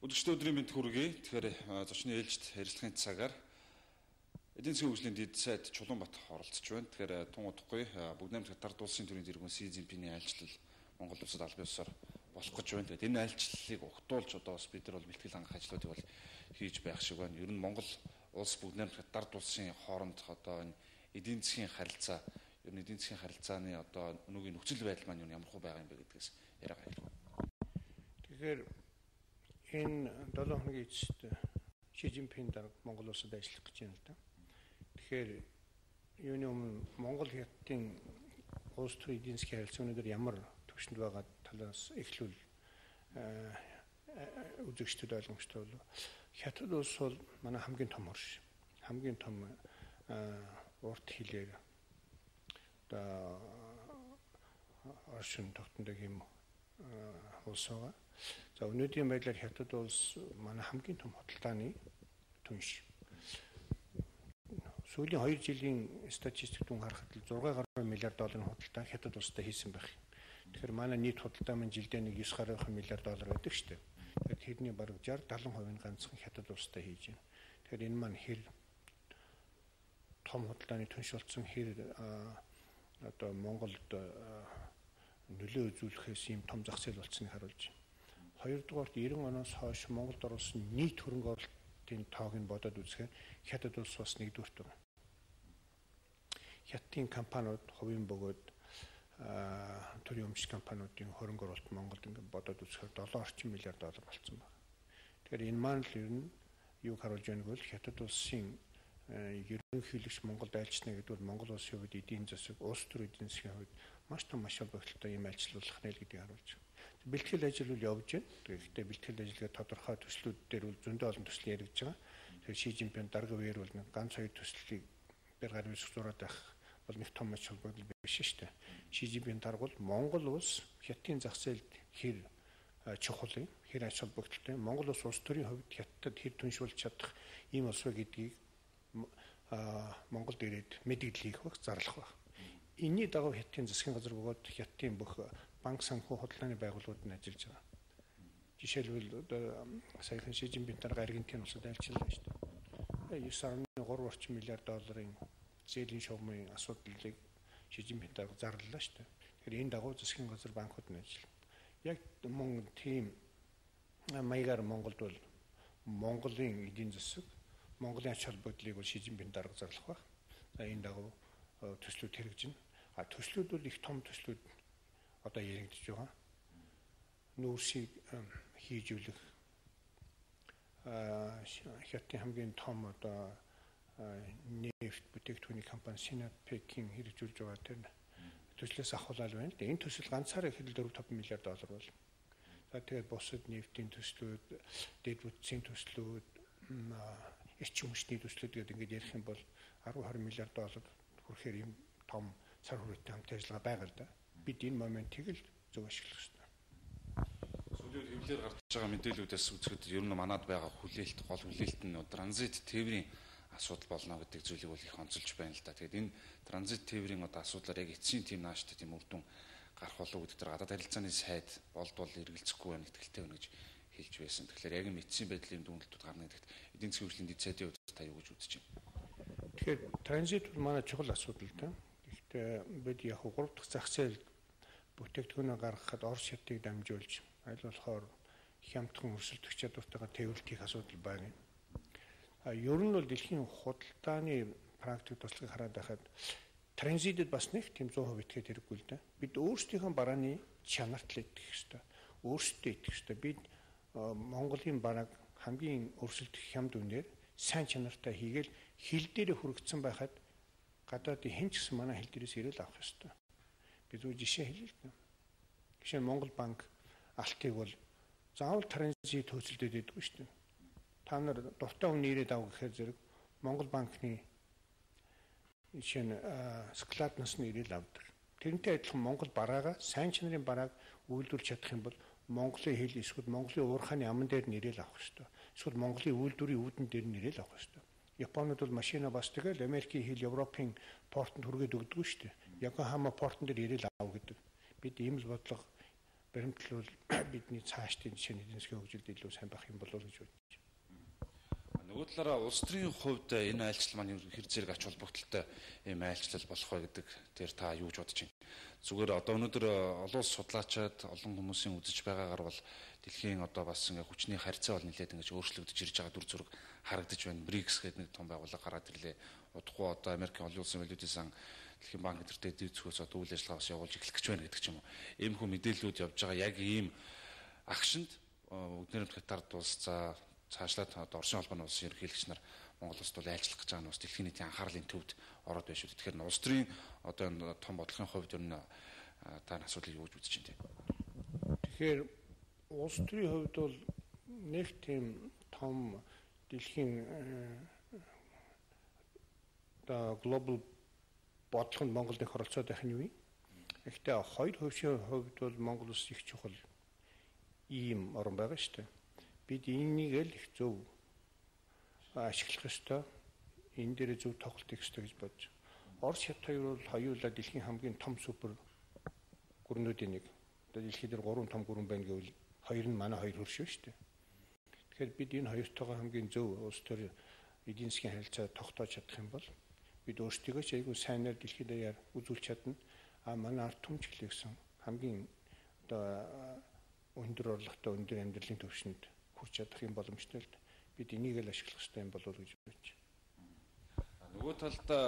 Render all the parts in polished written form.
Өдөртөө өдрийн мэнд хүргэе. Тэгэхээр зочны ээлжид ярилцлагын цагаар эдийн засгийн хөгжлийн дэд сайд Чулуунбат оролцож байна. Тэгэхээр тун удахгүй бүгд найрамд Катард улсын төрийн тэргүүн Си Цзиньпиний айлчлал Монгол улсад албан ёсоор болох гэж байна. Тэгээд энэ айлчлалыг ухтуулж одоо бас бид нар бол бэлтгэл хангах ажлуудыг бол хийж байх шиг байна. Ер нь Монгол улс бүгд найрамд Катард улсын хооронд одоо энэ эдийн засгийн харилцаа, ер нь эдийн засгийн харилцааны одоо өнөөгийн нөхцөл байдал маань ямар хөө байгаа юм бэ гэдгээс яриа гайлгүй. Тэгэхээр энэ 7 хоногийн эцэст Ши Цзиньпин дарга Монгол улсад ажиллах гэж байна л да. Тэгэхээр юуны өмнө Монгол хятадын улс төрийн эдийн засгийн харилцаа өнөөдөр ямар төвшөнд байгаа талаас эхлүүл үзэгчдэд ойлгомжтой болов. Хятад улс бол манай хамгийн том орш, хамгийн том урт хилээр одоо оршин тогтнодог юм улс байгаа. За өнөөдрийн байдлаар Хятад улс манай хамгийн том худалдааны түнш. Сүүлийн 2 жилийн статистик дүн харахад л 6 гаруй миллиард долларын худалдаа Хятад улстай хийсэн байх. Тэгэхээр манай нийт худалдаа маань жилдээ нэг 9 гаруй миллиард доллар байдаг шүү дээ. Тэгэхээр тэрний бараг 60-70% нь ганцхан Хятад улстай хийж байна. Тэгэхээр энэ маань хэр том худалдааны түнш болсон, хэр одоо Монголд нөлөө үзүүлэхээс ийм том зах зээл болцсныг харуулж байна. Хоёрдугаарт 90 оноос хойш Монголд оруулсан нийт хөрөнгө оруулалтын тоог нь бодоод үзэхээр Хятад улс бас нэгдүгüрт байна. Хятадын компаниуд хувийн бөгөөд төрийн өмчт компаниудын хөрөнгө оруулалт Монголд ингээд бодоод үзэхээр 7 орчим миллиард доллар болсон байна. Тэгэхээр энэ маань л ер нь юг харуулж байгааг бол Хятад улсын ерөнхийлөгч Монголд айлчна гэдэг бол Монгол улсын хувьд эдийн засаг, улс төр эдийн засгийн хувьд маш том маш холбогдолтой юм айлчлуулах нэ гэдгийг харуулж байна. Бэлтгэл ажил бол явж байна. Гэхдээ бэлтгэл ажиллагаа тодорхой төслүүд дээр бол зөндөө олон төсөл яригдж байгаа. Тэгэхээр Ши Цзиньпин дарга үеэр бол ганц хоёр төслийг бэр гар үсэх зураад байх бол нэг том маш холбогдол биш шүү дээ. Ши Цзиньпин дарга бол Монгол улс Хятадын зах зээлд хэр чухал юм, хэр ач холбогдолтой. Монгол улс төрийн хувьд Хятадд хэр түншүүлж чадах ийм улс вэ гэдгийг Монголд ирээд мэдээлэл хийх байх, зарлах байх. Энэний дагуу Хятадын засгийн газар бөгөөд Хятадын бүх банк санхүү худалдааны байгууллагууд нь ажиллаж байгаа. Жишээлбэл одоо саяхан Ши Цзиньпин дарга Аргентин улсад айлчлалаа шүү дээ. 9.3 орчим миллиард долларын зээлийн шугамын асуудлыг Ши Цзиньпин дарга зарлалаа шүү дээ. Тэгэхээр энэ дагуу засгийн газар банкуд нь ажиллана. Яг мөн тийм маягаар Монголд бол Монголын эдийн засаг, Монголын ач холбогдлыг бол Ши Цзиньпин дарга зарлах байх. За энэ дагуу төслүүд хэрэгжинэ. Төслүүд бол их том төслүүд одоо яригдж байгаа. Нүүрсийг хийжүүлэх Хятадын хамгийн том одоо нефт бүтээгдэхүүний компани Sinopec-ийн хэрэгжүүлж байгаа тэр төслөөс ахуулаад байна. Энэ төсөл ганцаараа их 4-5 миллиард доллар бол. За тэгээд бусад нефтийн төслүүд, дэд бүтцийн төслүүд, эрчим хүчний төслүүд гэдэг ингээд ярих юм бол 10-20 миллиард доллар хүрэхээр юм том цар хүрээтэй хамт ажиллагаа байгаа л да. Бид энэ моментыг л зөв ашиглах хэрэгтэй. Сүүлийн хэвлэлээр гарч байгаа мэдээллүүдээс үзэхэд ер нь манад байгаа хүлээлт, гол хүлээлт нь транзит тээврийн асуудал болно гэдэг зүйлийг бол их онцолж байна л да. Тэгэхээр энэ транзит тээврийн одоо асуудлаар яг эцсийн тийм нааштай тийм үр дүн гарах болов гэдэг гадаад харилцааны сайд болдвол эргэлзэхгүй байна, итгэлтэй байна гэж хэлж байсан. Тэгэхээр яг эцсийн байдлын дүнлэлтүүд гарна гэдэгт эдийн засгийн хөгжлийн дэд сайдын хувьд та юу гэж үзэж байна? Тэгэхээр транзит бол манай чухал асуудал да. Гэхдээ бид яг 3 дахь зах зээл бүтээгдэхүүнээ гаргахад Орос хятадыг дамжуулж аль болохоор хямдхан өрсөлдөх чадвартайгаар тээвэрлэх хийх асуудал байна. Ер нь бол дэлхийн худалдааны практик туслахыг хараад байхад транзитэд бас нэг тийм 100% итгээд хэрэггүй л да. Бид өөрсдийнхөө барааны чанарт л итгэх ёстой. Өөрсдөө итгэх ёстой. Бид Монголын барааг хамгийн өрсөлдөх хямд үнээр сайн чанартай хийгээл хил дээр хүрэгдсэн байхад гадаадын хэн ч гэсэн манай хил дээрээс ирээл авах ёстой. Би зөв жишээ хэлье л да. Жишээ нь Монгол банк алтыг бол заавал транзит хөөцөлдөд байдаггүй шүү дээ. Та нар дуртай хүн ирээд ав гэхээр зэрэг Монгол банкны жишээ нь складнаас нь ирээл авдаг. Тэрнтэй адилхан Монгол бараагаа сайн чанарын барааг үйлдвэрлэж чадах юм бол Монголын хэл эсвэл Монголын уурхааны аман дээр нэрэл авах хэрэгтэй. Эсвэл Монголын үйлдвэрийн үүдэн дээр нэрэл авах хэрэгтэй. Японууд бол машина бас тэгэл Америкийн хэл Европын портонд хүргээд өгдөг шүү дээ. Йокохама портон дээр нэрэл ав гэдэг. Бид ийм л бодлого баримтлал бидний цаашдын жишээний эдийн засгийн хөгжилд илүү сайн байх юм болов уу гэж бодож байна. Нөгөө талаараа улс төрийн хувьд энэ айлчлал маань хэр зэрэг ач холбогдолтой ийм айлчлал болох вэ гэдэг дээр та юу гэж бодож байна? Зүгээр одоо өнөөдөр олон улс судлаачид олон хүмүүсийн үзэж байгаагаар бол дэлхийн одоо бас ингээ хүчний харьцаа бол нэлээд ингэж өөрчлөгдөж ирж байгаа дүр зураг харагдаж байна. БРИКС гэдэг нэг том байгууллага гараад ирлээ. Удахгүй одоо Америкийн олон улсын валютын сан дэлхийн банк гэдэгтэй дэд зохиос одоо үйл ажиллагаа бас явуулж эхлэх гэж байна гэдэг ч юм уу. Иймэрхүү мэдээллүүд явж байгаа яг ийм агшинд бүгднэрийн Катард улс за цаашлаад одоо Оросын холбооны улсын ерөнхийлөгч нар Монгол улсд бол айлчлах гэж байгаа нь бас дэлхийн нийтийн анхаарлын төвд ороод байна шүү. Тэгэхээр улс төрийн одоо энэ том бодлогын хувьд ер нь та энэ асуудлыг юу гэж үзэж байна те? Тэгэхээр улс төрийн хувьд бол нэг тийм том дэлхийн одоо глобал бодлогонд Монголд их оролцоод байх нь юу юм? Гэхдээ хоёр хөвшийн хувьд бол Монгол улс их чухал ийм орн байгаа шүү дээ. Бид энийг л их зөв ашиглах ёстой. Энэ дээр зөв тоглолт хийх ёстой гэж бодож. Орос хят хоёр бол хоёулаа дэлхийн хамгийн том супер гүрнүүдийн нэг. Одоо дэлхийд 3 том гүрэн байна гэвэл хоёр нь манай хоёр хөршөө шүү дээ. Тэгэхээр бид энэ хоёртойгоо хамгийн зөв улс төр эдийн засгийн харилцаа тогтоож чадах юм бол бид өөрсдийгөө ч айгүй сайнаар дэлхийд даяар үзүүлж чадна. Манай ард түмч хэлсэн хамгийн одоо өндөр орлоготой өндөр амьдралын түвшинд хүрч чадах юм боломжтой л бид энийг л ашиглах хэрэгтэй юм болов уу гэж бодож байна. Нөгөө талдаа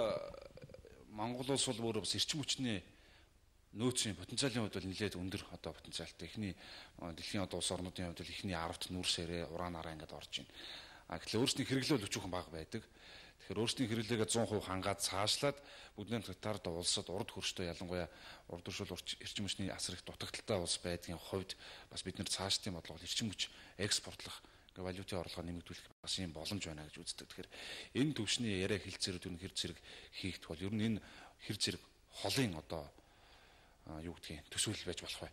Монгол улс бол өөрөө бас эрчим хүчний нөөцийн потенциалын хувьд бол нэлээд өндөр одоо потенциалтай. Эхний дэлхийн одоо улс орнуудын хувьд бол эхний 10-т нүүрсээрээ ураанаараа ингээд орж байна. Гэтэл өөрсдийн хэрэглээ бол өчүүхэн бага байдаг. Тэгэхээр өөрсдийн хэрэглээгээ 100% хангаад цаашлаад бүгдний Катард улсад урд хөрштэй ялангуяа урд хөршил эрчим хүчний асар их дутагдaltaй улс байдгийн хувьд бас бид нэр цаашдын бодлого эрчим хүч экспортлох валютын орлогоо нэмэгдүүлэх бас юм боломж байна гэж үздэг. Тэгэхээр энэ төвшний яриа хэлцээрүүд юу хэр зэрэг хийгдэх бол ер нь энэ хэр зэрэг холын одоо юу гэдгийг төсөөлөл байж болох вэ?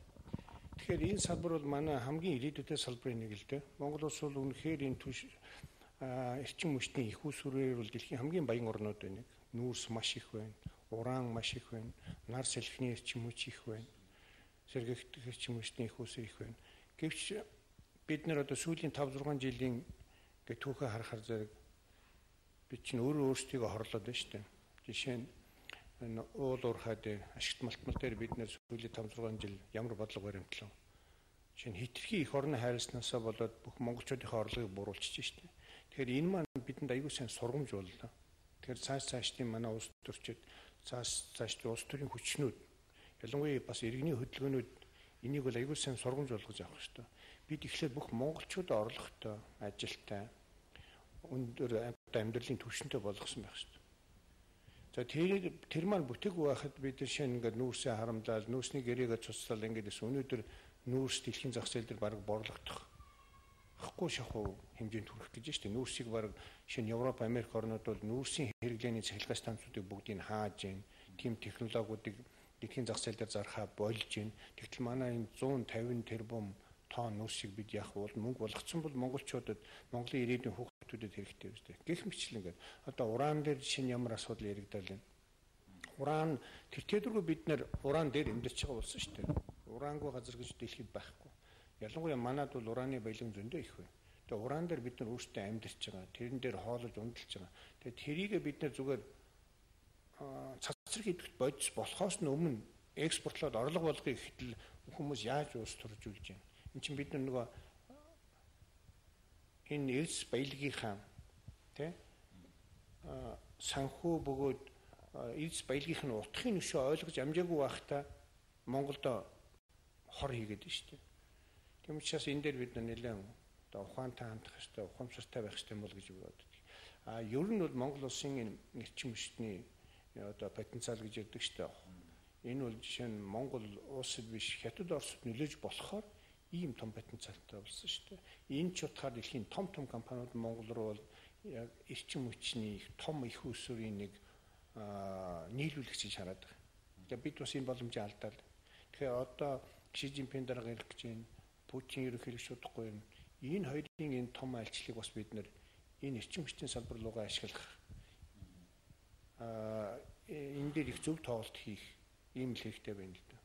Тэгэхээр энэ салбар бол манай хамгийн ирээдүйтэй салбарын нэг л дээ. Монгол улс бол үнэхээр энэ эрчим хүчний их усүрээр бол дэлхийн хамгийн баян орнууд байна. Нүүрс маш их байна, уран маш их байна, нар салхины эрчим хүч их байна, сэргэгдэх эрчим хүчний их усүр их байна. Гэвч бид нар одоо сүүлийн 5-6 жилийн гэ түүхээ харахаар зэрэг бид чинь өөрсдийгөө хорлоод байна шүү дээ. Жишээ нь энэ уул уурхай дээр ашигт малтмал дээр бид нэр сүүлийн 5-6 жил ямар бодлого баримтлав. Жишээ нь хитрхи их орны хайрласнасаа болоод бүх монголчуудын орлогыг буруулчихж шүү дээ. Тэгэхээр энэ маань бидэнд аягүй сайн сургамж боллоо. Тэгэхээр цаашдын манай улс төрчид цаашдын улс төрийн хүчнүүд ялангуяа бас иргэний хөдөлгөөнүүд энийг бол аягүй сайн сургамж болгож авах хэрэгтэй. Бид эхлээд бүх монголчуудаа орлоготой, ажилтай, өндөр амьдралын түвшинтэй болгосон байх хэрэгтэй. За тэр маань бүтээгүй байхад бид шинэ ингээд нүүрсээ харамлал, нүүрсний гэрээгээ цуцлал ингээд өнөөдөр нүүрс дэлхийн зах зээл дээр баг борлогдох ахгүй шахуу хэмжээнд хүрэх гэж байна шүү дээ. Нүүрсийг баг шинэ Европ, Америк орнууд бол нүүрсийн хэрэглээний цахилгаан станцуудыг бүгдийг хааж гин, тийм технологиудыг дэлхийн зах зээл дээр зархаа болж гин. Тэгтэл манай энэ 150 тэрбум тонн нүүрсийг бид яах вэ? Мөнгө болгоцсон бол монголчуудад, Монголын ирээдүйн хүүхдүүдэд хэрэгтэй үстэй. Гэх мэтлэн ингээд одоо уран дээр шинэ ямар асуудал яригдал байна. Уран тэр тэдэргүй бид нэр уран дээр амьдарч байгаа болсон шүү дээ. Урангүй газар гэж дэлхийд байхгүй. Ялангуяа манад бол ураны баялаг зөндөө их байна. Тэгээ уран дээр бид нар өөрсдөө амьдарч байгаа. Тэрэн дээр хоолож ундалж байгаа. Тэгээ тэрийгэ бид нар зүгээр цацраг идэвхт бодис болохоос нь өмнө экспортлоод орлого болгохыг хэтэл хүмүүс яаж уус төржүүлж байна. Энд чинь бид нөгөө энэ эрс баялагийнхаа тий санхүү бөгөөд эрс баялагын утгын өшөө ойлгож амжаагүй байхдаа Монголд хор хийгээд байна шүү дээ. Тийм учраас энэ дээр бид нэлээд одоо ухаантай хандах хэрэгтэй, ухамсартай байх хэрэгтэй бол гэж боддог. Ер нь бол Монгол улсын энэ эрчим хүчний одоо потенциал гэж яддаг шүү дээ. Энэ бол жишээ нь Монгол улсад биш хятад Оросд нөлөөж болохоор ийм том потенциалтай болсон шүү дээ. Энэ ч утгаар дэлхийн том компаниуд Монгол руу бол яг эрчим хүчний том их усүрийн нэг нийлүүлэгч гэж хараад байгаа. Тэгээ бид бас энэ боломжийг алдаад. Тэгэхээр одоо Ши Жинпин дарга ирэх гэж байна. Путин ерөнхийлөгч удахгүй юм. Энэ хоёрын энэ том айлчлалыг бас бид нэр энэ эрчим хүчний салбар руугаа ашиглах энэ дээр их зөв тоглолт хийх ийм л хэрэгтэй байна л да.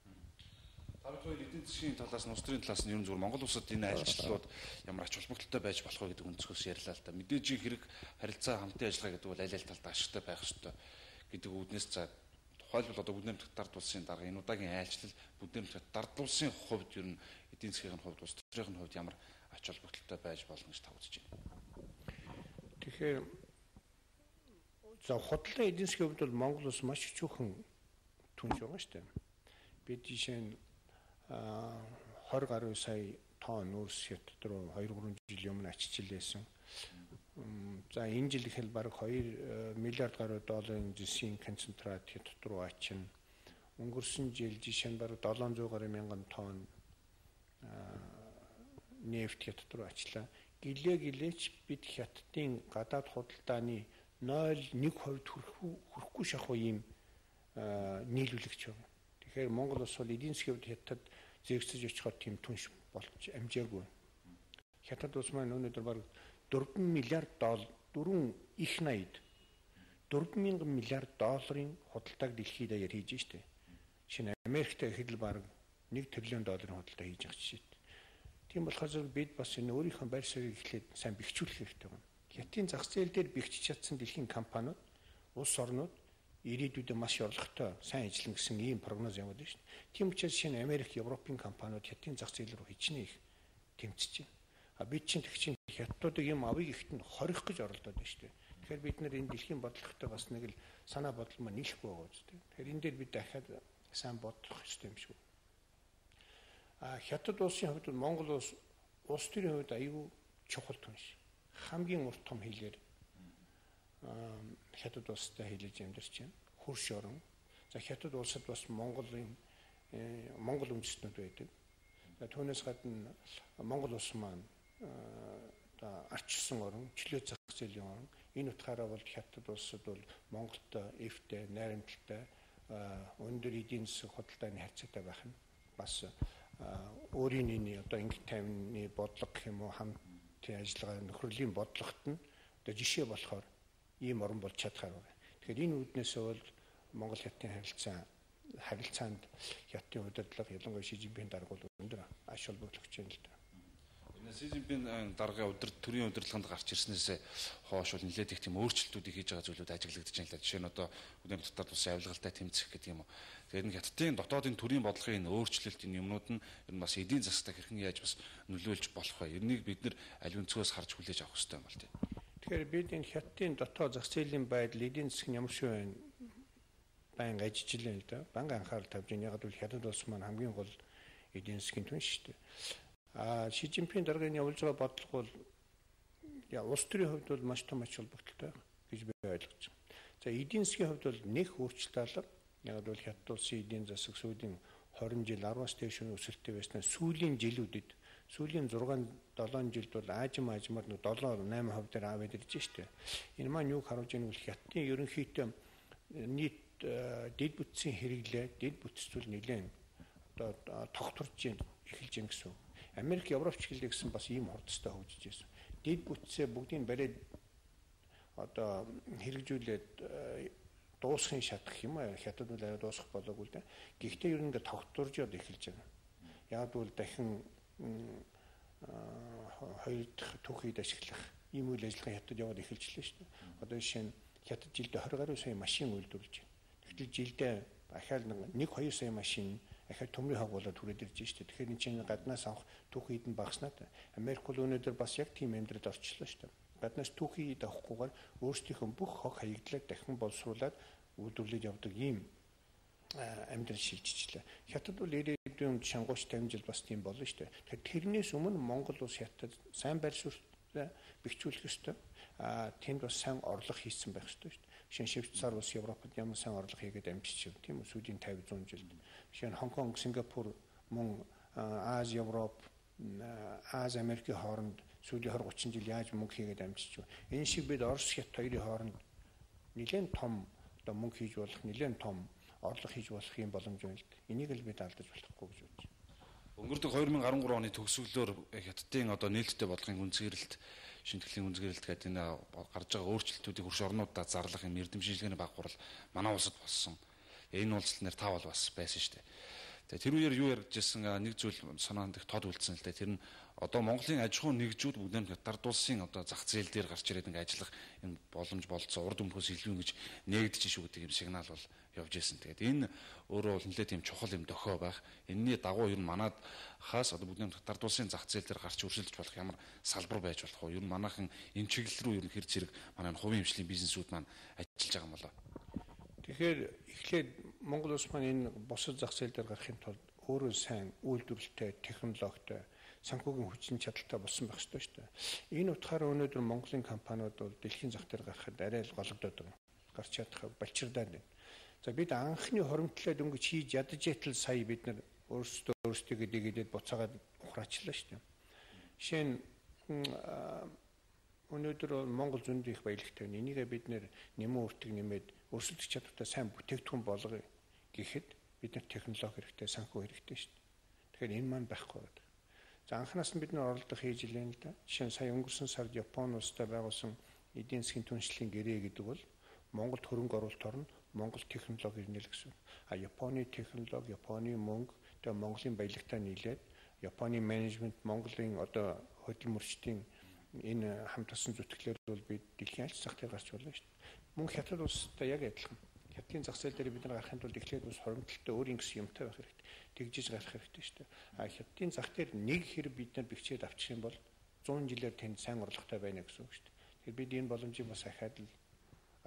Тавд хоёр эдийн засгийн талаас нь улс төрийн талаас нь ер нь зүгээр Монгол улсад энэ айлчлалууд ямар ач холбогдолтой байж болох вэ гэдэг өнцгөөс ярьлаа л да. Мэдээж хэрэг харилцаа хамтын ажиллагаа гэдэг бол аль аль талд ашигтай байх ёстой гэдэг үүднээс за тухайлбал одоо Бүгд найрамдах дард улсын дарга энэ удаагийн айлчлал Бүгд найрамдах дард улсын хувьд ер нь эдийн засгийн хувьд улс төрийн хувьд ямар ач холбогдолтой байж болно гэж та үзэж байна. Тэгэхээр за худлаа эдийн засгийн хувьд бол Монгол улс маш өчүүхэн түнж байгаа шүү дээ. Бид жишээ нь 20 гаруй сая тонн нүүрс хятад руу 2-3 жилийн өмнө ачиж илээсэн. За энэ жил ихэл бараг 2 миллиард гаруй долларын жинсийн концентрат хятад руу ачина. Өнгөрсөн жил жишээ нь бараг 700 гаруй мянган тонн нефт хятад руу ачлаа. Гэлээч бид хятадын гадаад худалдааны 0.1% хүрэхгүй шахуу ийм нийлүүлэгч байна. Тэгэхээр Монгол улс бол эдийн засгийн хувьд хятад зэрэгцэж очиход тийм түнш болж амжаагүй. Хятад улс маань өнөөдөр бараг 4 миллиард доллар 4 их 80-д 4,000 миллиард долларын худалдааг дэлхийд даяар хийж штэ. Шинэ Америктэй ихэд л бараг 1 тэрлион долларын худалдаа хийж байгаа жишээ. Тийм болохоор бид бас энэ өөрийнхөө байр суурийг эхлээд сайн бэхжүүлэх хэрэгтэй байна. Хятадын зах зээл дээр бэхжиж чадсан дэлхийн компаниуд, улс орнууд ирээдүйдээ маш орлоготой сайн ажиллана гэсэн ийм прогноз яваад байна шүү дээ. Тийм учраас шинэ Америк, Европын компаниуд хятадын зах зээл рүү хичнээн их тэмцэж байна. Бид чинь тэгчин хятадуудыг юм авъя гэхэд нь хорих гэж оролдоод байна шүү дээ. Тэгэхээр бид нэр энэ дэлхийн бодлоготой бас нэг л санаа бодол маань нийлэхгүй байгаа үст. Тэгэхээр энэ дээр бид дахиад сайн бодох хэрэгтэй юм шиг. Хятад улсын хувьд Монгол улс төрийн хувьд аюул чухал түнш. Хамгийн урт том хэлээр хятад улстай хэлж амьдарч байна. Хөрш орон. За хятад улсад бас Монгол үндэстнүүд байдаг. За түүнээс гадна Монгол улс маань арчилсан орон, чөлөө зах зээлийн орон. Энэ утгаараа бол хятад улсад бол Монголтой эвтэй, найрамдалтай, өндөр эдийн засгийн худалдааны харьцаатай байх нь бас өөрийн энэ одоо ингийн тайвны бодлого гэх юм уу хамтын ажиллагаа нөхрөлийн бодлогот нь одоо жишээ болохоор ийм орн болж чадхаар байна. Тэгэхээр энэ үүднээсээ бол Монгол хятадын харилцаанд хятадын удирдлага ялангуяа Ши Жинпин дарга бол өндөр аш холбогдолч юм л да. Ши Жинпин даргын төрийн удирдлаганд гарч ирснээс хойш бол нэлээд их тийм өөрчлөлтүүдийг хийж байгаа зүйлүүд ажиглагдаж байна л да. Жишээ нь одоо Бүгд найрамдах дард улсын авилгалтай тэмцэх гэдэг юм уу. Тэгээд энэ хятадын дотоодын төрийн бодлогын өөрчлөлт энэ юмнууд нь ер нь бас эдийн засгтаа хэрхэн яаж бас нөлөөлж болох вэ? Эрнийг бид нэр аль өнцгөөс харж хүлээж авах хэрэгтэй юм бол тийм. Тэгэхээр бид энэ хятадын дотоод зах зээлийн байдал эдийн засаг нь ямар шиг байна? Баян ажиллаж байна л да. Банк анхаарал тавьж байна. Яг л хятад улс маань хамгийн гол эдийн засгийн түн шүү дээ. Ши Жинпин даргын явуулж байгаа бодлого бол улс төрийн хувьд бол маш том ач холбогдолтой гэж би ойлгож байна. За эдийн засгийн хувьд бол нэг өөрчлөлт алга. Яг л хятад улсын эдийн засаг сүүлийн 20 жил 10-аас дээш өсөлттэй байснаа сүүлийн жилүүдэд сүүлийн 6-7 жилд бол аажмаар 7-8% дээр аваад ирж штэ. Энэ маань юуг харуулж байгааг бол хятадын ерөнхийдөө нийт дэд бүтцийн хэрэглээ, дэд бүтцүүл нэлээд одоо тогтворж эхэлж байна гэсэн. Америк, Европч гэлээ гэсэн бас ийм хурдтай хөгжиж байсан. Дэд бүтцээ бүгдийг бариад одоо хэрэгжүүлээд дуусахын шатах юм аа. Хятад бол арай дуусах болоогүй л да. Гэхдээ ер нь ингээд тогтворж яваад эхэлж байна. Яг бол дахин хоёр дахь түүхийд ашиглах ийм үйл ажиллагаа хятад яваад эхэлжлээ шүү дээ. Одоо жишээ нь хятад жилдээ 20 гаруй сая машин үйлдвэрлэж байна. Тэгтэл жилдээ ахаал 1-2 сая машин ахаал төмрийн хагуулаад түрээд ирж шүү дээ. Тэгэхээр энэ чинь гаднаас авах түүхийд нь багаснаа та. Америк бол өнөөдөр бас яг тийм амьдралд орчлоо шүү дээ. Гаднаас түүхийд авахгүйгээр өөрсдийнхөө бүх хог хаягдлыг дахин боловсруулад үйлдвэрлэж явдаг ийм амьдрал шилжчихлээ. Хятад бол ирээдүйн шангууч 50 жил бас тийм болно шүү дээ. Тэгэхээр тэрнээс өмнө Монгол улс хятад сайн байр суурьтай бэхжүүлэх ёстой. Тэнд бас сайн орлого хийсэн байх ёстой шүү дээ. Жишээ нь Швейцар улс Европод ямар сайн орлого хийгээд амжиж байна. Тийм үү сүүлийн 50-100 жилд. Жишээ нь Хонконг, Сингапур, мөн Аз, Европ, Аз, Америкийн хооронд сүүлийн 20-30 жил яаж мөнгө хийгээд амжиж байна. Энэ шиг бид Орос, Хятад хоёрын хооронд нэлээд том одоо мөнгө хийж болох, нэлээд том орлого хийж болох юм боломж байна л дээ. Энийг л бид алдаж болохгүй гэж бодож байна. Өнгөрдөг 2013 оны төгсгөлөөр Хятадын одоо нээлттэй бодлогын гүнзгийрэлт, шинтгэлийн гүнзгийрэлт гэдэг энэ гарч байгаа өөрчлөлтүүдийг хурш орнуудад зарлах юм эрдэм шинжилгээний баг хурал манай улсад болсон. Энэ уулзалт нэр таавал бас байсан шүү дээ. Тэгээ тэр үеэр юу ярьж ирсэн нэг зүйл санаанд их тод үлдсэн л дээ. Тэр нь одоо Монголын аж ахуйн нэгжүүд бүгд нь Хятад улсын одоо зах зээл дээр гарч ирээд ингээ ажиллах энэ боломж болцоо урд өмнөхөөс илүү ингэж нээгдэж шүү гэдэг юм сигнал бол явж ирсэн. Тэгээд энэ өөрөө бол нэлээд тийм чухал юм дохио байх. Энэний дагуу ер нь манад хаас одоо бүгд нь Хятад улсын зах зээл дээр гарч өрсөлдөж болох ямар салбар байж болох вэ? Ер нь манайхан энэ чиглэл рүү ер нь хэр зэрэг манай хувийн хвшлийн бизнесүүд маань ажиллаж байгаа юм болоо. Тэгэхээр эхлээд Монгол улс маань энэ бусад зах зээл дээр гарахын тулд өөрөө сайн үйлдвэрлэлтэй, технологитой, санхүүгийн хүчин чадалтай болсон байх ёстой шүү дээ. Энэ утгаараа өнөөдөр Монголын компаниуд бол дэлхийн зах дээр гарахад арай л голөгдоод байна. Гарч чадах балчирдаад байна. За бид анхны хоримтлаад өнгөч хийж ядаж ятал сая бид нар өөрсдөө дэгээд буцаагаад ухраачлаа шүү дээ. Жишээ нь өнөөдөр Монгол зөндөө их баялагтай байна. Энийгээ бид нэмэн үртэг нэмээд өрсөлдөх чадвартай сайн бүтээгдэхүүн болгоё гэхэд бид нар технологи хэрэгтэй, санхүү хэрэгтэй шүү дээ. Тэгэхээр энэ маань байхгүй байдаг. За анханаас нь бид нар оролдох хийж илэн л да. Жишээ нь сая өнгөрсөн сард Японы улстай байгуулсан эдийн засгийн түншлэлийн гэрээ гэдэг бол Монголд хөрөнгө оруулалт орно, Монгол технологи ирнэ л гэсэн. Японы технологи, Японы мөнгө тэгээ Монголын баялагтай нийлээд Японы менежмент, Монголын одоо хөдөлмөрчдийн энэ хамт олсон зүтгэлээр бол бид дэлхийн аль зах дээр гарч болно шүү дээ. Мөн Хятад улстай яг адилхан. Хятадын зах зээл дээр бид нар гарахын тулд эхлээд бас хоримтлалтай өөрийн гэсэн юмтай байх хэрэгтэй. Тэгжиж гарах хэрэгтэй шүү дээ. Хятадын зах дээр нэг хэрэг бид нар бэхжээд авчих юм бол 100 жилээр тэнд сайн орлоготой байна гэсэн үг шүү дээ. Тэгэхээр бид энэ боломжийг бас ахаад л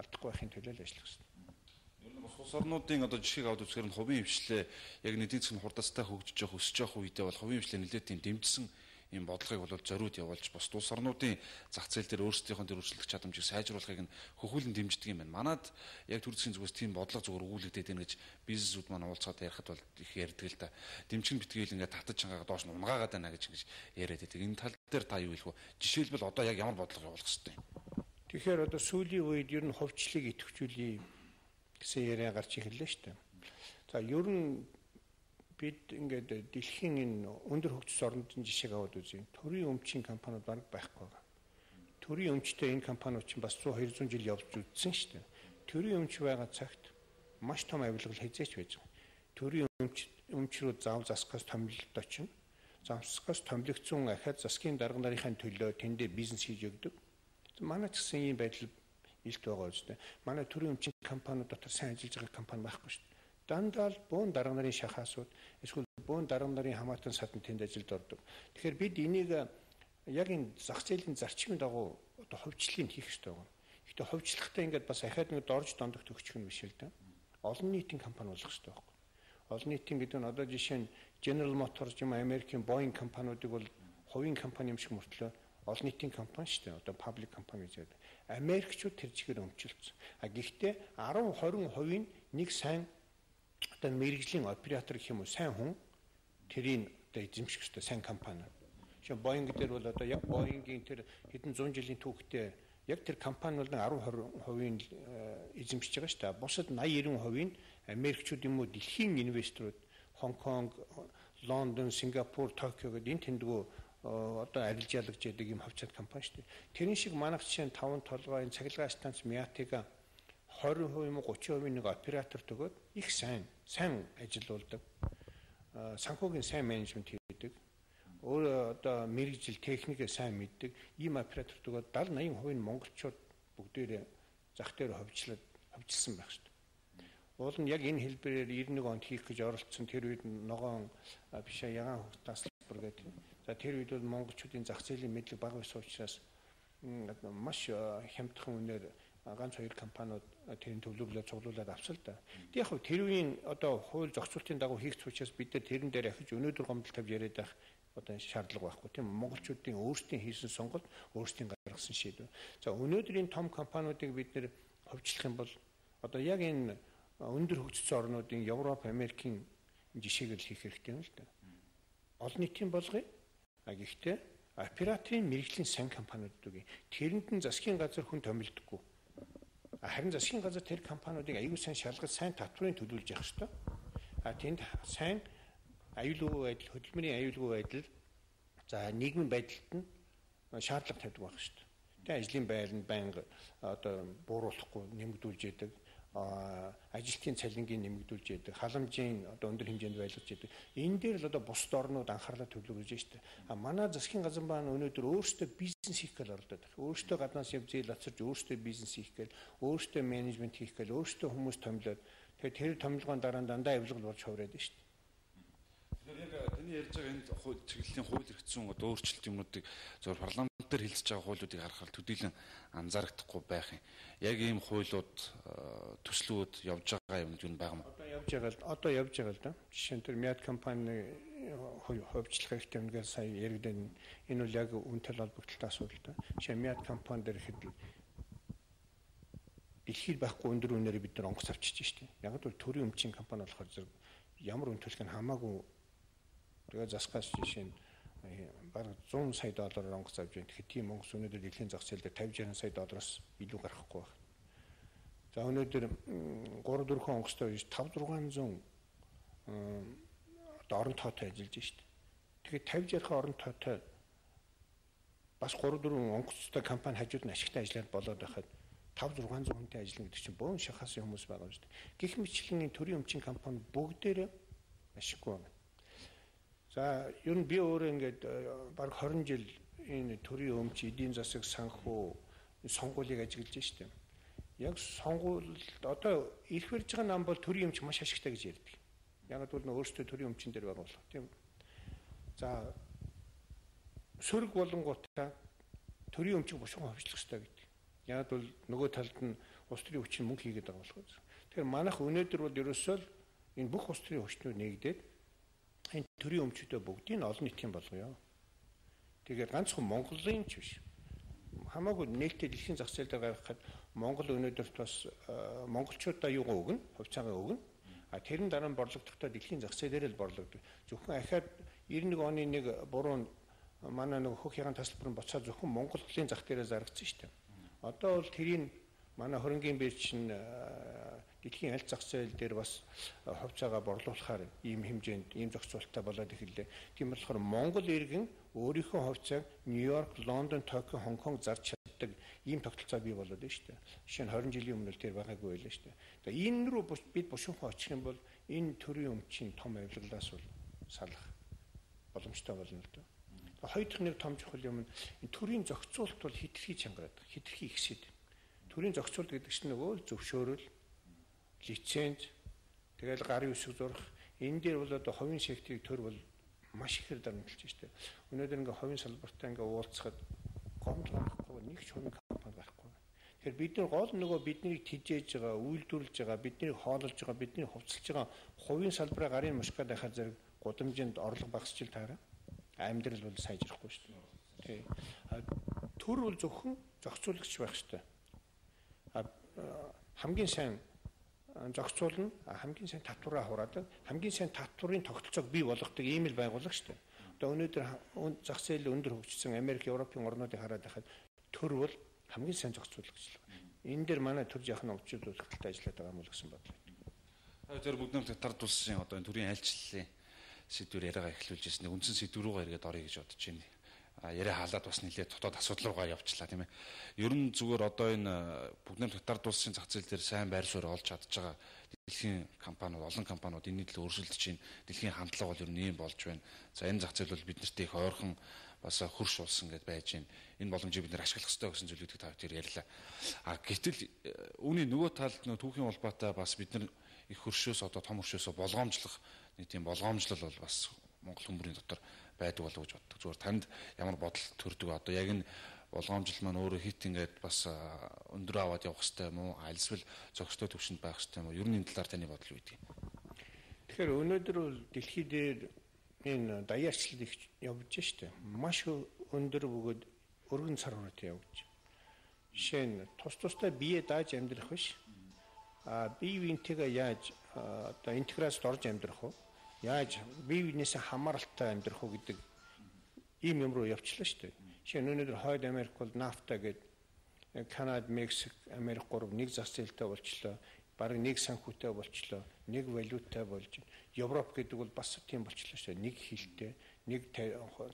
алдахгүй байхын төлөө л ажиллах хэрэгтэй. Ер нь бас улс орнуудын одоо жишээг аваад үзэхээр нь хувийн хвшлээ яг эдийн засгийн хурдастай хөгжиж явах, өсөж явах үедээ бол хувийн хвшлээ нэлээд тийм дэмжсэн ийм бодлогыг бол зориуд явуулж бус улс орнуудын зах зээл дээр өөрсдийнхөө төр өрсөлдөх чадамжийг сайжруулахыг нь хөхүүлэн дэмждэг юм байна. Манад яг төр засгийн зүгээс тийм бодлого зүгээр өгүүлэгдээд байна гэж бизнесүүд маань уулзаад ярихад бол их ярьдаг л да. Дэмжин битгээл ингээд татаж чангаагаа доош нь унгаагаад байна гэж ингэж яриад байдаг. Энэ тал дээр та юу хэлэх вэ? Жишээлбэл одоо яг ямар бодлого явуулах хэрэгтэй юм? Тэгэхээр одоо сүүлийн үед ер нь хувьчлыг идэвхжүүлээ гэсэн яриа гарч ирлээ шүү дээ. За ер нь бид ингээд дэлхийн энэ өндөр хөгжсөн орнуудын жишээг аваад үзье. Төрийн өмчийн компаниуд баг байхгүй байгаа. Төрийн өмчтэй энэ компаниуд чинь бас 100 200 жил явж үзсэн шүү дээ. Төрийн өмч байгаа цагт маш том авилгал хязгаарч байж байгаа. Төрийн өмч рүү зав засгаас томилолт очино. Завсгаас томилогдсон ахаад засгийн дарга нарынхаа төлөө тэндээ бизнес хийж өгдөг. Манай ч гэсэн ийм байдал илт байгаа үстэй. Манай төрийн өмчийн компаниуд дотор сайн ажиллаж байгаа компани байхгүй шүү дээ. Дандаа л бөөн дарга нарын шахаасууд эсвэл бөөн дарга нарын хамаатан садан тэнд ажилд ордог. Тэгэхээр бид энийг яг энэ зах зээлийн зарчмын дагуу одоо хувьчлалыг хийх хэрэгтэй байна. Гэхдээ хувьчлахтай ингээд бас ахаад нэг дорж дондох төгсчих юм биш л дээ. Олон нийтийн компани болох хэрэгтэй байхгүй. Олон нийтийн гэдэг нь одоо жишээ нь General Motors юм Америкийн Boeing компаниудыг бол хувийн компани юм шиг мөртлөө олон нийтийн компани шүү дээ. Одоо public company гэж байдаг. Америкчууд тэр чигээр өмчлөлцсөн. Гэхдээ 10-20% нэг сайн одоо мэрэгжлийн оператор гэх юм уу сайн хүн тэрийг одоо эзэмших ёстой сайн компани. Жишээ нь Boeing дээр бол одоо яг Boeing-ийн тэр хэдэн 100 жилийн түүхтэй яг тэр компани бол 10-20% эзэмшиж байгаа шүү дээ. Бусад 80-90% нь Америкчууд юм уу дэлхийн инвесторууд Хонконг, Лондон, Сингапур, Токио гэдэг энэ тэндгүү одоо арилж ялагж яадаг юм хавцад компани шүү дээ. Тэрэн шиг манайх жишээ нь 5 толгой энэ цахилгаан станц Мятига 20% 30% нэг оператор төгөөд их сайн ажиллаулдаг. Санхүүгийн сайн менежмент хийдэг. Өөр одоо мэрэгжил техникээ сайн мэддэг. Ийм оператор төгөөд 70-80% нь монголчууд бүгдээрээ зах дээр хөвжилсэн байх шүү дээ. Уул нь яг энэ хэлбэрээр 91 онд хийх гэж оролцсон тэр үед ногоон биш ягаан тасалбар гэдэг. За тэр үед бол монголчуудын зах зээлийн мэдлэг бага байсан учраас маш хямдхан үнээр ганц хоёр компаниуд тэрийн төвлөрлөө цуглуулад авсан л да. Яг хөө тэр үеийн одоо хууль зохицуултын дагуу хийх учраас бид нар тэрэн дээр ахиж өнөөдөр гомдол тавьж яриад байх одоо шаардлага байхгүй тийм монголчуудын өөрсдийн хийсэн сонголт өөрсдийн гаргасан шийдвэр. За өнөөдрийн том компаниудыг бид нэр хөвчлөх юм бол одоо яг энэ өндөр хөгжсөн орнуудын Европ, Америкийн жишээг л хийх хэрэгтэй юм л да. Олон нийтийн болгоё. Гэхдээ операторын мэрэгжлийн сайн компаниуд үгүй. Тэрэнд нь засгийн газар хүн томилдоггүй. Харин засгийн газар тэр компаниудыг аюул сайн шалгаж сайн татврын төлөвлөж явах хэрэгтэй. Тэнд сайн аюулгүй байдал, хөдөлмөрийн аюулгүй байдал, за нийгмийн байдалд нь шаардлага тавьдаг байх шүү дээ. Тэгээ ажлын байранд байнга одоо бууруулахгүй нэмэгдүүлж яадаг, ажилтны цалингийн нэмэгдүүлж яадаг, халамжийн одоо өндөр хэмжээнд байлгаж яадаг. Энэ дээр л одоо бусад орнууд анхаарлаа төвлөрүүлж штэ. Манай засгийн газар маань өнөөдөр өөрсдөө бизнес хийх гэж оролдоод байна. Өөрсдөө гаднаас яв зээл оцорж өөрсдөө бизнес хийх гэж, өөрсдөө менежмент хийх гэж, өөрсдөө хүмүүс томилоод тэгээд тэр томилгоон дараа дандаа авилгал болж хувраад штэ. Тэгэхээр яг таны ярьж байгаа энэ чиглэлийн хууль хэрэгцсэн одоо өөрчлөлт юмнуудыг зөвхөн парламент дээр хэлцэж байгаа хуулиудыг харахад төдийлөн анзаардахгүй байх юм. Яг ийм хуулиуд төслүүд явж байгаа юм юу байгаа юм? Одоо явж байгаа л да. Жишээ нь тэр Мяд компани хувьчлах хэрэгтэй юмгээ сая яригдэн энэ бол яг үнэтэй холбогдолтой асуудал да. Жишээ нь Мяд компани дээр ихэд дэлхийд байхгүй өндөр үнээр бид нар онгоц авчиж штеп. Яг л төрийн өмчийн компани болохоор зэрэг ямар үнэлэх нь хамаагүй. Тэгээд засгаас жишээ нь бараг 100 сая доллараар онгоц авч байна. Тэгэхээр тийм онгоц өнөөдөр дэлхийн зах зээл дээр 50-60 сая доллараас илүү гарахгүй байна. За өнөөдөр 3-4 онгоцтой биш 5-600 одоо орон тоотой ажиллаж штеп. Тэгэхээр 50-60 орон тоотой бас 3-4 онгоцтой компани хажууд нь ашигтай ажиллаад болоод байхад 5-600 хүнтэй ажиллана гэдэг чинь бөөн шахасан хүмүүс байгаа шүү дээ. Гэх мэтлэн төрийн өмчийн компани бүгдээрээ ашиггүй байна. За ер нь би өөрөө ингээд баг 20 жил энэ төрийн өмч, эдийн засаг санхүү сонгуулийг ажиглаж штеп. Яг сонгуульд одоо ирэх барьж байгаа нам бол төрийн өмч маш ашигтай гэж ярьдаг. Яг л өөрсдөө төрийн өмчин дээр байгаа болох тийм. За сөрөг болонгуудаа төрийн өмчийг бушуухан хөвчлөх хэрэгтэй гэдэг. Яг бол нөгөө талд нь улс төрийн хүчин мөнгө хийгээд байгаа болохоос. Тэгэхээр манайх өнөөдөр бол ерөөсөө энэ бүх улс төрийн хүчнүүд нэгдээд энэ төрийн өмчүүдөө бүгдийг олон нийтийн болгоё. Тэгээд ганцхан Монголын ч биш. Хамаагүй нээлттэй дэлхийн зах зээл дээр гаргахад Монгол өнөөдөр бас монголчуудаа юугаа өгнө? Хувьцаагаа өгнө. Тэрэн дараа нь борлогдохдоо дэлхийн зах зээлээр л борлогддог. Зөвхөн ахаад 91 оны нэг буруу манай нэг хөх хяган тасалбар нь буцаад зөвхөн Монголын зах дээрээ зарагдсан шүү дээ. Одоо бол тэрийг манай хөрөнгийн бирж нь дэлхийн аль зах зээл дээр бас хувьцаагаа борлуулахаар ийм хэмжээнд ийм зохицуулалттай болоод эхэллээ. Тийм болохоор Монгол иргэн өөрийнхөө хувьцааг Нью-Йорк, Лондон, Токио, Хонконг зарж чаддаг ийм тогтолцоо бий болоод байна шүү дээ. Жишээ нь 20 жилийн өмнө тэр байгаагүй байлаа шүү дээ. Тэгээ энэ рүү бид бушуухан очих юм бол энэ төрийн өмчийн том авилгалаас бол салах боломжтой болно л доо. Хоёр дахь нэг том чухал юм нь төрийн зохицуулалт бол хэтэрхий чангараад, хэтэрхий ихсээд. Төрийн зохицуулалт гэдэг чинь нөгөө зөвшөөрөл, лиценз, тэгэл гарын үсэг зурх энэ дээр бол одоо хувийн секторыг төр бол маш ихээр дарамтлж штэ. Өнөөдөр ингээ хувийн салбартаа ингээ уулзахад гомдол гарахгүй нэг ч хувийн компани гарахгүй. Тэгэхээр бид нар гол нөгөө биднийг тижээж байгаа, үйлдвэрлэж байгаа, биднийг хоололж байгаа, бидний хувцалж байгаа хувийн салбараа гарын мушгаад байхад зэрэг гудамжинд орлого багасчил таараа амьдрал бол сайжрахгүй шүү дээ. Төр бол зөвхөн зохицуулагч байх шүү дээ. Хамгийн сайн зохицуулна, хамгийн сайн татвараа хураадаг, хамгийн сайн татварын тогтолцоог бий болгодог ийм л байгууллага шүү дээ. Одоо өнөөдөр зах зээл өндөр хөгжсөн Америк, Европын орнуудыг хараад байхад төр бол хамгийн сайн зохицуулагч л байна. Энэ дээр манай төр жаахан овчууд хөлтэй ажиллаад байгаа юм л гэсэн бодлоо. Тэр бүгд татвар улсын одоо энэ төрийн айлчлалын сэдвээр яриагаа эхлүүлж ирсэн. Үндсэн сэдв рүүгээ эргээд орё гэж бодож байна. Яриа хаалаад бас нэлээд дотоод асуудал руугаа явчлаа тийм ээ. Ер нь зүгээр одоо энэ бүгд татвар улсын зах зээл дээр сайн байр суурь олж чадж байгаа дэлхийн компаниуд, олон компаниуд энэ төлөө өрсөлдөж чинь дэлхийн хандлага бол ер нь ийм болж байна. За энэ зах зээл бол бид нарт их ойрхон бас хөрш улсан гэдээ байж байна. Энэ боломжийг бид нар ашиглах хэрэгтэй гэсэн зүйлүүдийг та бүхэн ярьлаа. Гэтэл үүний нөгөө талд нөгөө түүхийн улбаатай бас бид нар их хөршөөс одоо том хөршөөсөө болгоомжлох нэг тийм болгоомжлол бол бас Монгол хүмүүрийн дотор байдаг болов гэж боддог. Зүгээр танд ямар бодол төрдөг одоо яг энэ болгоомжлол маань өөрөө хит ингээд бас өндөр аваад явах хэрэгтэй юм уу? Альсвал зохистой төвшөнд байх хэрэгтэй юм уу? Ер нь энэ талаар таны бодол юу гэдэг юм? Тэгэхээр өнөөдөр бол дэлхий дээр энэ даяарчлал их явж штэ. Маш өндөр бөгөөд өргөн цар хүрээтэй явж. Жишээ нь тустай бие дааж амьдрах биш. Бие биентэйгээ яаж одоо интеграцид орж амьдрах вэ? Яаж бие биенээсээ хамааралтай амьдрах вэ гэдэг ийм юм руу явчлаа шүү дээ. Жишээ нь өнөөдөр Хойд Америк бол NAFTA гэдэг Канада, Мексик, Америк гурав нэг зах зээлтэй болчлоо. бараг нэг санхүүтэй болчлоо, нэг валюттай болж байна. Европ гэдэг бол бас тийм болчлоо шүү. Нэг хилтэй, нэг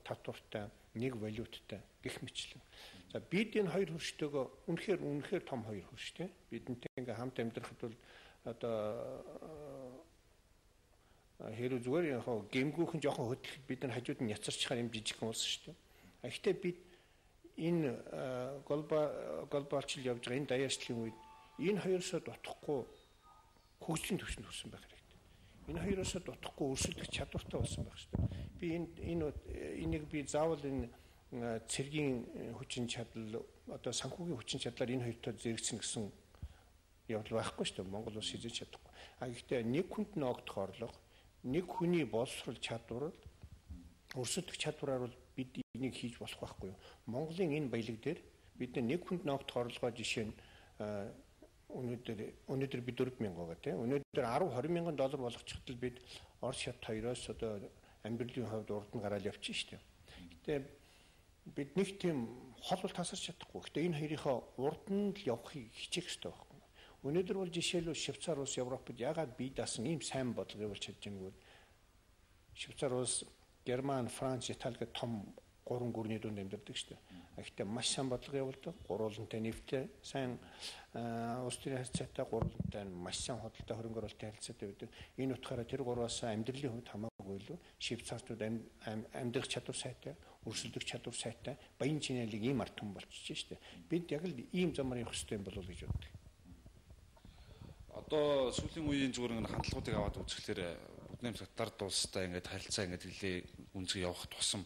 татвартай, нэг валюттай гэх мэтлэн. За бид энэ хоёр хөрштэйгөө үнэхээр том хоёр хөрштэй. Бидэнтэй ингээ хамт амьдрахад бол одоо хэрэг зүгээр яг гэмгүүхэн жоохон хөдлөхөд бид нар хажууд нь яцарчихаар юм жижигхэн улс шүү дээ. Гэхдээ бид энэ глобалчил явж байгаа энэ даяарчлалын үед энэ хоёрсоо дутхгүй хөгжлийн түвшинд хүрсэн байх хэрэгтэй. Энэ хоёрсоо дутхгүй өрсөлдөх чадвартай болсон байх шүү дээ. Би энийг би заавал энэ цэргийн хүчин чадал одоо санхүүгийн хүчин чадлаар энэ хоёртой зэрэгцэн гэсэн явдал байхгүй шүү дээ. Монгол улс хийж чадахгүй. Гэхдээ нэг хүнд ногдох орлого, нэг хүний боловсрол чадвар, өрсөлдөх чадвараар бол бид энийг хийж болох байхгүй юу? Монголын энэ баялаг дээр бид нэг хүнд ногдох орлогоо жишээ нь өнөөдөр бид 4,000 байгаа тийм. Өнөөдөр 10-20 мянган доллар болгочихвол бид Орос хят хоёроос одоо амьдралын хувьд урд нь гараад явчих шүү дээ. Гэтэ бид нэг тийм хол бол тасарч чадахгүй. Гэтэ энэ хоёрынхоо урд нь л явахыг хичээх хэрэгтэй байхгүй. Өнөөдөр бол жишээлбэл Швейцар улс Европод ягаад бие даасан ийм сайн бодлого явуулж чадж байгааг Швейцар улс, Герман, Франц, Итали гэх том 3 гүрний дүнд амьдардаг шүү дээ. Гэхдээ маш сайн бодлого явуулдаг. Гурвантай нефттэй, сайн улс төрийн харьцаатай, гурвантай маш сайн хөдөлთა хөрөнгө оруулалтын харьцаатай байдаг. Энэ утгаараа тэр гурваас амьдралын хувьд хамаагүй илүү Швейцартууд амьдрах чадвар сайтай, өрсөлдөх чадвар сайтай, баян чинэлэг ийм ард түмэн болчихж шүү дээ. Бид яг л ийм замаар явах хэрэгтэй юм болов уу гэж боддог. Одоо сүүлийн үеийн зүгээр нэг хандлагуудыг аваад үзэхлээр Бүднэм Татар улстай ингээд харилцаа ингээд нэлээ үнцгий явах тусам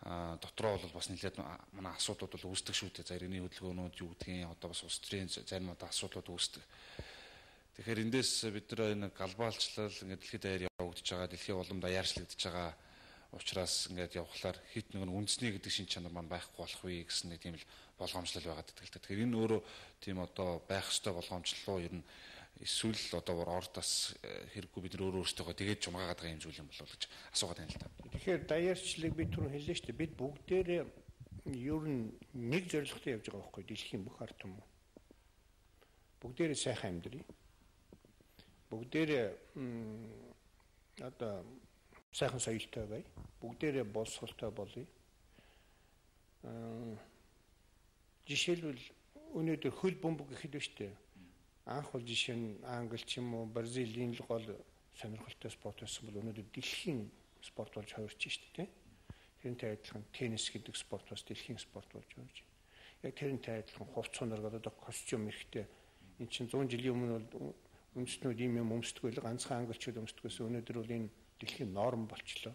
дотроо бол бас нэлээд манай асуудлууд бол үүсдэг шүү дээ. За иргэний хөдөлгөөнүүд юу гэдгийг одоо бас улс төрийн зарим одоо асуудлууд үүсдэг. Тэгэхээр эндээс бид нар энэ глобалчлал ингээд дэлхийд даяар явагдаж байгаа, дэлхийн улам даяарчлагдж байгаа учраас ингээд явхлаар хит нэг үндэсний гэдэг шин чанар маань байхгүй болох вэ гэсэн нэг тийм л болгоомжлол байгаад байдаг. Тэгэхээр энэ өөрөө тийм одоо байх ёстой болгоомжлол ер нь эсвэл одоо ордос хэрэггүй бид нар өөрөөсөө тэгээд жумгаагаад байгаа юм зүйл юм болов уу гэж асуугаад байна л да. Тэгэхээр даяарчлалыг би түрүү хэллээ шүү дээ. Бид бүгдээрээ ер нь нэг зорилготой явж байгаа байхгүй дэлхийн бүх ард түмэн. Бүгдээрээ сайхан амьдрий. Бүгдээрээ одоо сайхан соёлтой бай. Бүгдээрээ боловсролтой болъё. Жишээлбэл өнөөдөр хөл бөмбөг гэхэд шүү дээ. Анх бол жишээ нь Англи ч юм уу Бразилийн л гол сонирхолтой спорт байсан бол өнөөдөр дэлхийн спорт болж хувирч шүү дээ. Тэрнтэй адилхан теннис гэдэг спорт бас дэлхийн спорт болж хувирч байна. Яг тэрнтэй адилхан хувцсанаар одоо костюм эрэхтэй эн чинь 100 жилийн өмнө бол үндэстнүүд ийм юм өмсдөг байлаа. Ганцхан англичууд өмсдөгөөс өнөөдөр бол энэ дэлхийн норм болчлоо.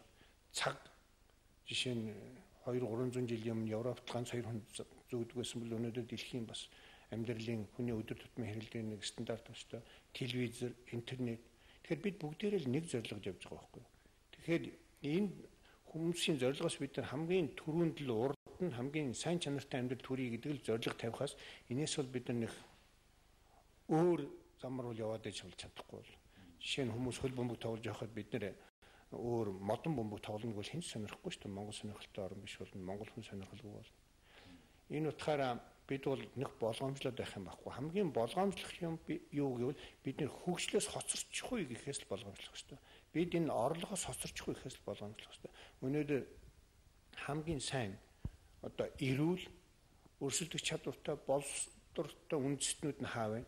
Цаг жишээ нь 200-300 жилийн өмнө Европт ганц 2 хүн зүүдэг байсан бол өнөөдөр дэлхийн бас амьдралын хүний өдөр тутмын хэрэглэлийн нэг стандарт өстой телевизэр, интернет. Тэгэхээр бид бүгдээрээ л нэг зорилгод явж байгаа байхгүй. Тэгэхээр энэ хүмүүсийн зорилгоос бид нар хамгийн түрүүнд л урд нь хамгийн сайн чанартай амьдрал төрье гэдэг л зорилго тавихаас энэс бол бид нар нэг өөр замаар бол яваад иж болж чадахгүй бол. Жишээ нь хүмүүс хөл бөмбөг тоглож байхад бид нэр өөр модон бөмбөг тоглоно гэж хэн ч сонирхгүй шүү дээ. Монгол сонирхолтой орн биш бол Монгол хүн сонирхолгүй бол. Энэ утгаараа бид бол нэг болгоомжлоод байх юм байхгүй. Хамгийн болгоомжлох юм юу гэвэл бид нэр хөгжлөөс хоцорчихгүй гэхээс л болгоомжлох хэрэгтэй. Бид энэ орлогоос хоцорчихгүй гэхээс л болгоомжлох хэрэгтэй. Өнөөдөр хамгийн сайн одоо эрүүл өрсөлдөх чадвартай боловсролтой үндэстнүүд нь хаа вэ?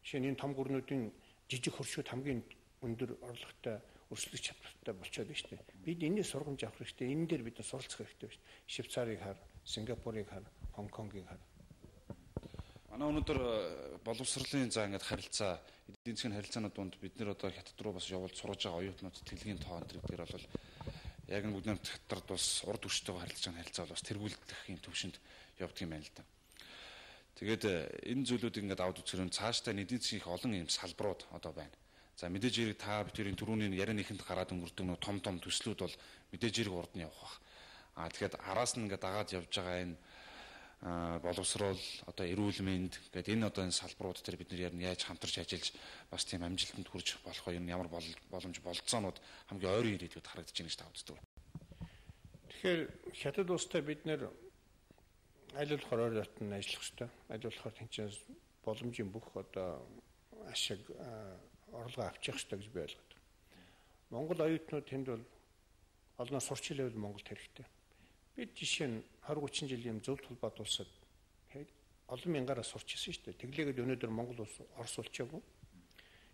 Жишээ нь энэ том гүрнүүдийн жижиг хөршүүд хамгийн өндөр орлоготой өрсөлдөх чадвартай болчиход байна шүү дээ. Бид энэний сургамж авах хэрэгтэй. Энэ дээр бид суралцах хэрэгтэй байна. Швейцарыг хар, Сингапурыг хар, Хонконгийг хар. Манай өнөөдөр боловсролын за ингээд харилцаа, эдийн засгийн харилцааны дунд бид нэр одоо хятад руу бас явуулж сургаж байгаа оюутнууд тэлгийн тоо энэ дээр бол яг нэг Бүднэм Татарт бас урд үржтэйгээр харилцаж байгаа харилцаа бол бас тэргүүлдэх юм төвшөнд явдаг юм байна л да. Тэгээд энэ зүйлүүдийг ингээд аваад үзэхээр цаашдаа эдийн засгийн их олон юм салбарууд одоо байна. За мэдээж хэрэг та бидний түрүүний ярианыханд гараад өнгөрдөг нөө том төслүүд бол мэдээж хэрэг урд нь явах бах. Тэгэхээр араас нь ингээд дагаад явж байгаа энэ боловсрол одоо эрүүл мэнд гэдэг энэ одоо энэ салбарууд дээр бид нэр яаж хамтарч ажиллаж бас тийм амжилтанд хүрч болох вэ? Ямар боломж болцоонууд хамгийн ойрын ирээдүйд харагдаж байна гэж та үздэг. Тэгэхээр хятад улстай бид нэр аль болох ойр дотн ажиллах хэрэгтэй. Аль болохоор тэнцээс боломжийн бүх одоо ашиг орлого авчих ёстой гэж би ойлгоод. Монгол оюутнууд тэнд бол олноор сурч илээвэл Монголд хэрэгтэй. Бид жишээ нь 20 30 жилийн зөвлөлт холбоот улсад олон мянгаараа сурч ирсэн шүү дээ. Тэглээгээд өнөөдөр Монгол улс Орос болчихоогүй.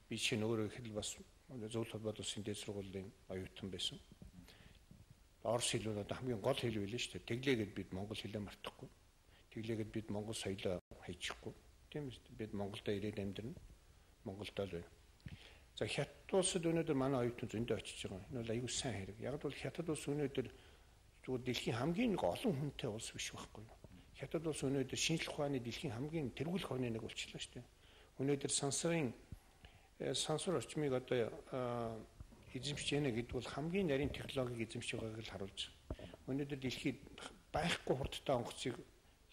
Би жишээ нь өөрөө их л бас зөвлөлт холбоот улсын дээд сургуулийн оюутан байсан. Орос хэл бол одоо хамгийн гол хэл байлээ шүү дээ. Тэглээгээд бид монгол хэлээ мартахгүй. Тэглээгээд бид монгол соёлоо хайчихгүй. Тийм үү? Бид Монголдо ирээд амьдрна. Монголдо л байна. За хятад улсад өнөөдөр манай оюутан зөндөө очиж байгаа. Энэ бол аюул сайн хэрэг. Яг бол хятад улс өнөөдөр зүгээр дэлхийн хамгийн нэг олон хүнтэй улс биш байхгүй юу? Хятад улс өнөөдөр шинжлэх ухааны дэлхийн хамгийн тэргүүлэх орны нэг болчихлоо шүү дээ. Өнөөдөр сансар орчмыг одоо эзэмшиж яана гэдэг бол хамгийн нарийн технологиг эзэмшиж байгааг л харуулж байгаа. Өнөөдөр дэлхийд байхгүй хурдтай онгоцыг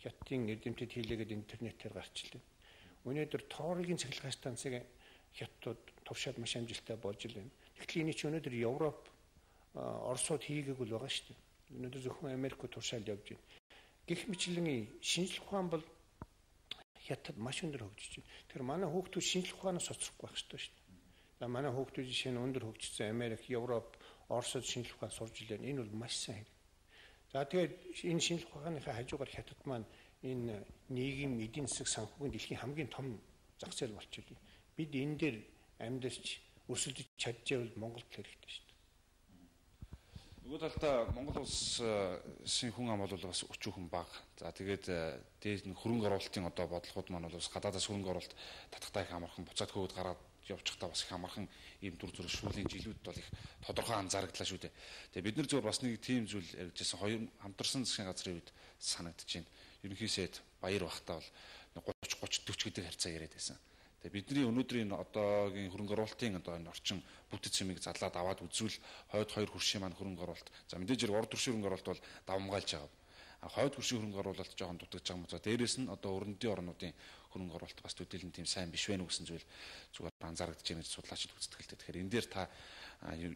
хятадын эрдэмтэд хийлээгээд интернетээр гарчлаа. Өнөөдөр тоорын цахилгаан станцыг хятадууд туршаад маш амжилттай болж байна. Тэгтэл энэ чи өнөөдөр Европ, Оросууд хийгээгүй л байгаа шүү дээ. Өнөөдөр зөвхөн Америк туршаал явж байна. Гэх мэтлэн шинжлэх ухаан бол хятад маш өндөр хөгжиж байна. Тэр манай хүүхдүүд шинжлэх ухаанаас соцрохгүй байх хэрэгтэй шүү дээ. Манай хүүхдүүд жишээ нь өндөр хөгжсөн Америк, Европ, Оросод шинжлэх ухаан сурж илээ. Энэ бол маш сайн хэрэг. За тэгээд энэ шинжлэх ухааныхаа хажуугаар хятад маань энэ нийгэм эдийн засаг санхүүгийн дэлхийн хамгийн том зах зээл болчихлоо. Бид энэ дээр амьдарч өрсөлдөж чадчихвэл Монголд хэрэгтэй шүү дээ. Нөгөө талдаа Монгол улсын хүн ам бол бас өчүүхэн бага. За тэгээд дээд нь хөрөнгө оруулалтын одоо бодлогууд маань бол бас гадаадаас хөрөнгө оруулалт татахтай их амархан буцаад хөөд гараад явчихтаа бас их амархан ийм төр зүрх шүүлийн жилүүд бол их тодорхой анзаарагдлаа шүү дээ. Тэгээ бид нар зөвхөн бас нэг тийм зүйл ярьжсэн хоёр хамтарсан засгийн газрын үед санагдаж байна. Ерөнхийдөө баяр багтаа бол 30 40 гэдэг харьцаа яриад байсан. Тэгээ бидний өнөөдрийн одоогийн хөрөнгө оруулалтын одоо энэ орчин бүтэц юмыг задлаад аваад үзвэл хойд хоёр хөршийн маань хөрөнгө оруулалт. За мэдээж хэрэг урд хөршийн хөрөнгө оруулалт бол давмгаалж байгаа. Хойд хөршийн хөрөнгө оруулалт жоохон дутагдж байгаа юм. За дээрэс нь одоо өрөндийн орнуудын хөрөнгө оруулалт бас төдийлөн тийм сайн биш байна гэсэн зүйл зүгээр анзаарэгдэж байна гэж судлаачид үздэг л дээ. Тэгэхээр энэ дээр та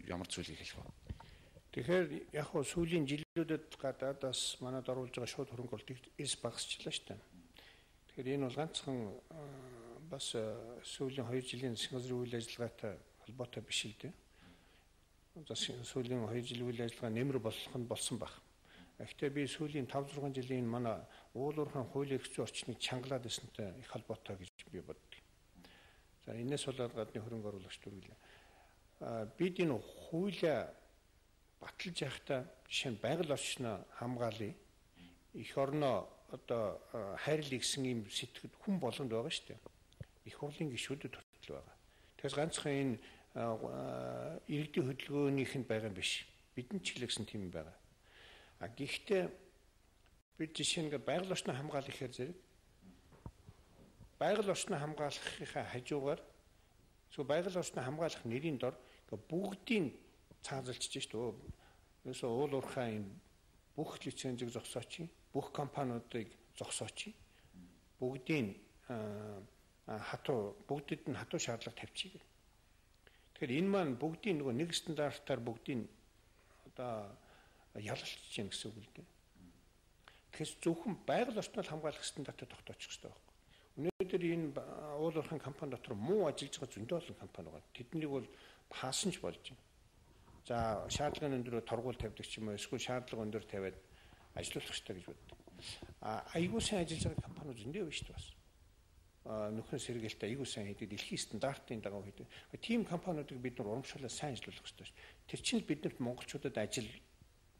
ямар зүйлийг хэлэх вэ? Тэгэхээр яг хөө сүүлийн жилүүдэд гадаадаас манад оруулж байгаа шууд хөрөнгө оруулалтыг багасчлаа шүү дээ. Тэгэхээр энэ бол ганцхан бас сүүлийн 2 жилийн засгийн газрын үйл ажиллагаатай холбоотой биш л дээ. Сүүлийн 2 жилийн үйл ажиллагаа нэмэр болох нь болсон баг. Гэхдээ би сүүлийн 5-6 жилийн манай уул уурхайн хуулийн эрх зүйн орчныг чангалаад ирсэнтэй их холбоотой гэж би боддог. За энэс болоод гадны хөрөнгө оруулагч дүргэлээ. Бид энэ хуулиа баталж явахдаа жишээ нь байгаль орчноо хамгаалъя. Эх орноо одоо хайрлаа гэсэн юм сэтгэд хүн болгонд байгаа шүү дээ. Их хурлын гишүүдэд хүртэл байгаа. Тэгээс ганцхан энэ иргэдийн хөдөлгөөнийхэнд байгаа юм биш. Бидэнд ч хэлсэн тийм байгаа. Гэхдээ бид жишээ нь байгаль орчноо хамгаалах гэхээр зэрэг байгаль орчноо хамгаалахынхаа хажуугаар зөв байгаль орчноо хамгаалах нэрийн дор бүгдийн цаазалчж шүү дээ. Ерөөсөө уул уурхай энэ бүх лицензийг зогсооч, бүх компаниудыг зогсооч. Бүгдийн бүгдэд нь хатуу шаардлага тавьчих. Тэгэхээр энэ маань бүгдийн нөгөө нэг стандартаар бүгдийн одоо ялалцж юм гэсэн үг л дээ. Тэгэхээр зөвхөн байгаль орчныг хамгаалах стандартад тогтоочих хэрэгтэй байхгүй. Өнөөдөр энэ уул уурхайн компани дотор муу ажиллаж байгаа зөндөө олон компани байгаа. Тэднийг бол хаасан ч болж байна. За шаардлагын өндөр торгуул тавьдаг ч юм уу, эсвэл шаардлага өндөр тавиад ажиллуулах хэрэгтэй гэж боддог. Айгуу сайн ажиллаж байгаа компаниуд зөндөө байна шүү дээ бас. Нөхөн сэргээлтээ айгуу сайн хийдэг, дэлхийн стандартын дагуу хийдэг. Тийм компаниудыг бид нар урамшуулаад сайн ажиллуулах хэрэгтэй шүү. Тэр чинь л биднэрт монголчуудад ажил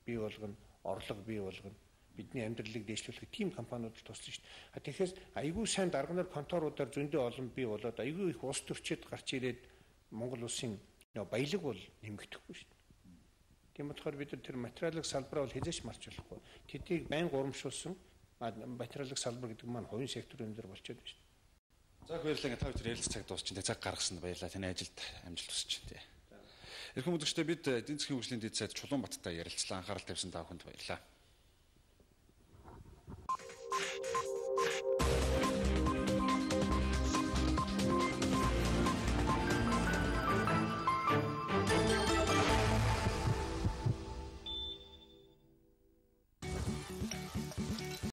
бий болгоно, орлого бий болгоно. Бидний амьдралыг дээшлүүлэх тийм компаниуд л туслана шүү дээ. Тэгэхээр айгүй сайн дарга нар конторуудаар зөндөө олон бий болоод айгүй их улс төрчид гарч ирээд Монгол улсын баялаг бол нэмэгдэхгүй шүү дээ. Тийм болохоор бид тэр материалын салбараа бол хязгаарч марч болохгүй. Тэдийг байнга урамшуулсан материалын салбар гэдэг маань хувийн секторын өндөр болчиход байна шүү дээ. За баярлалаа. Та бүхэн ярилцах цаг дуусчихсан. Цаг гаргасан баярлалаа. Таны ажилд амжилт хүсэж байна. Эрхэм үзэгчдээ бид эдийн засгийн хөгжлийн дэд сайд Чулуунбаттай ярилцлаа. Анхаарал тавьсан та бүхэнд баярлалаа.